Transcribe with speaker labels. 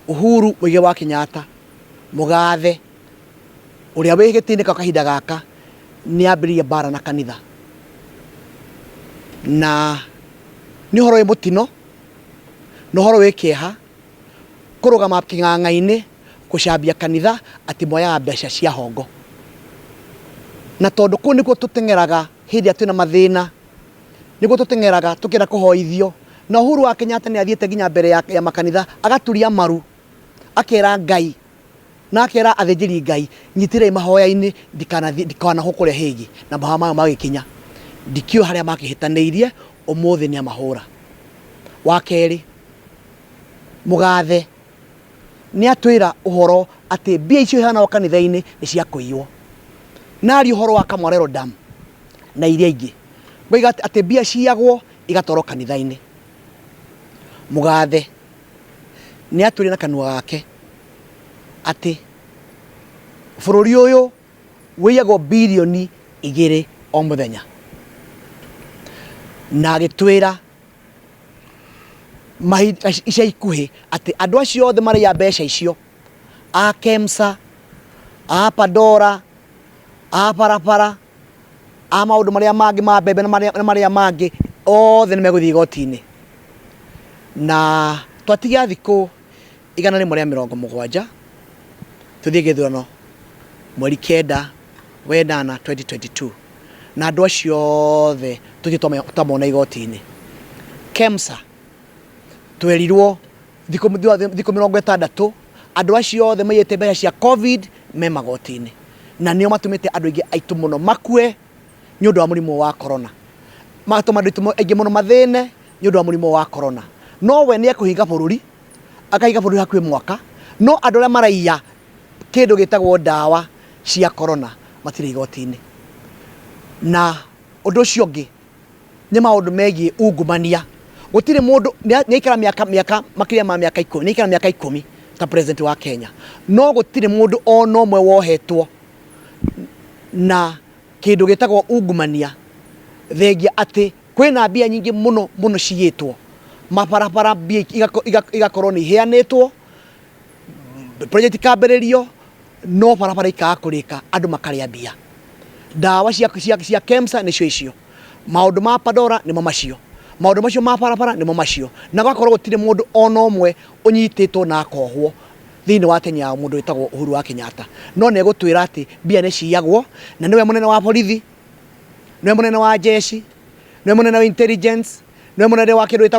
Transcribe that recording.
Speaker 1: Uhuru Muigai wa Kenyatta mugathe uria wigitindika kahinda gaka ni ambiririe bara na kanitha na ni horo mutino no horo wikieha kurugama king'ang'aini kucambia kanitha ati moya mbeca cia hongo na tondu ku nikuo tutengeraga hindi atwina mathina nikuo tutengeraga tukira kuhoithio na Uhuru wa Kenyatta ni athiete ginya mbere ya makanitha agaturia maru akera Ngai na akera athenjeri Ngai nyitirei mahoya-ini ndikana hukuria higi na mahama magikinya ndikio haria makihitaneirie umuthi ni amahura wa keri mugathe ni atwira uhoro ati mbia icio hana wa kanitha-ini ni cia kuiywo nari uhoro wa Kamwarero Dam na iria ingi boiga ati mbia ciagwo igatoro kanitha-ini mugathe ni atwira na kanua gake ati bururi uyu wiyago bilioni 2 o muthenya na agitwira ica ikuhi ati andu acio othe mari ya mbeca icio a KEMSA a Pandora a barabara a maundu maria mangi ma mbembe na maria mangi othe ni meguthii igoti-ini na twatigia thiku 170 tuthie githurano mweri 9 wendana 2022 na andu acio othe tutamona igoti-ini KEMSA twerirwo thiku 60 andu acio othe mayete mbeca cia COVID me magoti-ini na nio matumite andu aingi aitu muno makue ni undu wa murimu wa corona matuma andu aingi muno mathine ni undu wa murimu wa corona no we ni ekuhinga bururi akahinga bururi hakwi mwaka no andu aria maraiya kindu gitagwo dawa cia corona matire igoti-ini na undu ucio ungi ni maundu megie ungumania gutire mundu ni ikara miaka makiria ma miaka 10 ni ikara miaka 10 ta president wa Kenya no gutire mundu ono mwe wohetwo na kindu gitagwo ungumania thengia ati kwina mbia nyingi muno ciyitwo mabarabara mbia igakorwo ni heanitwo project kambiririo no barabara ikakurika andu makaria mbia dawa cia KEMSA nicio icio maundu ma Pandora ni macio maundu macio ma barabara ni macio na gakorwo gutire mundu ono mwe unyititwo na kohwo thini wa Kenya ya mundu witagwo Uhuru wa Kenyatta no ne gutwira ati mbia ni ciagwo na niwe munene wa borithi niwe munene wa jeshi niwe munene wa intelligence niwe munene wa kindu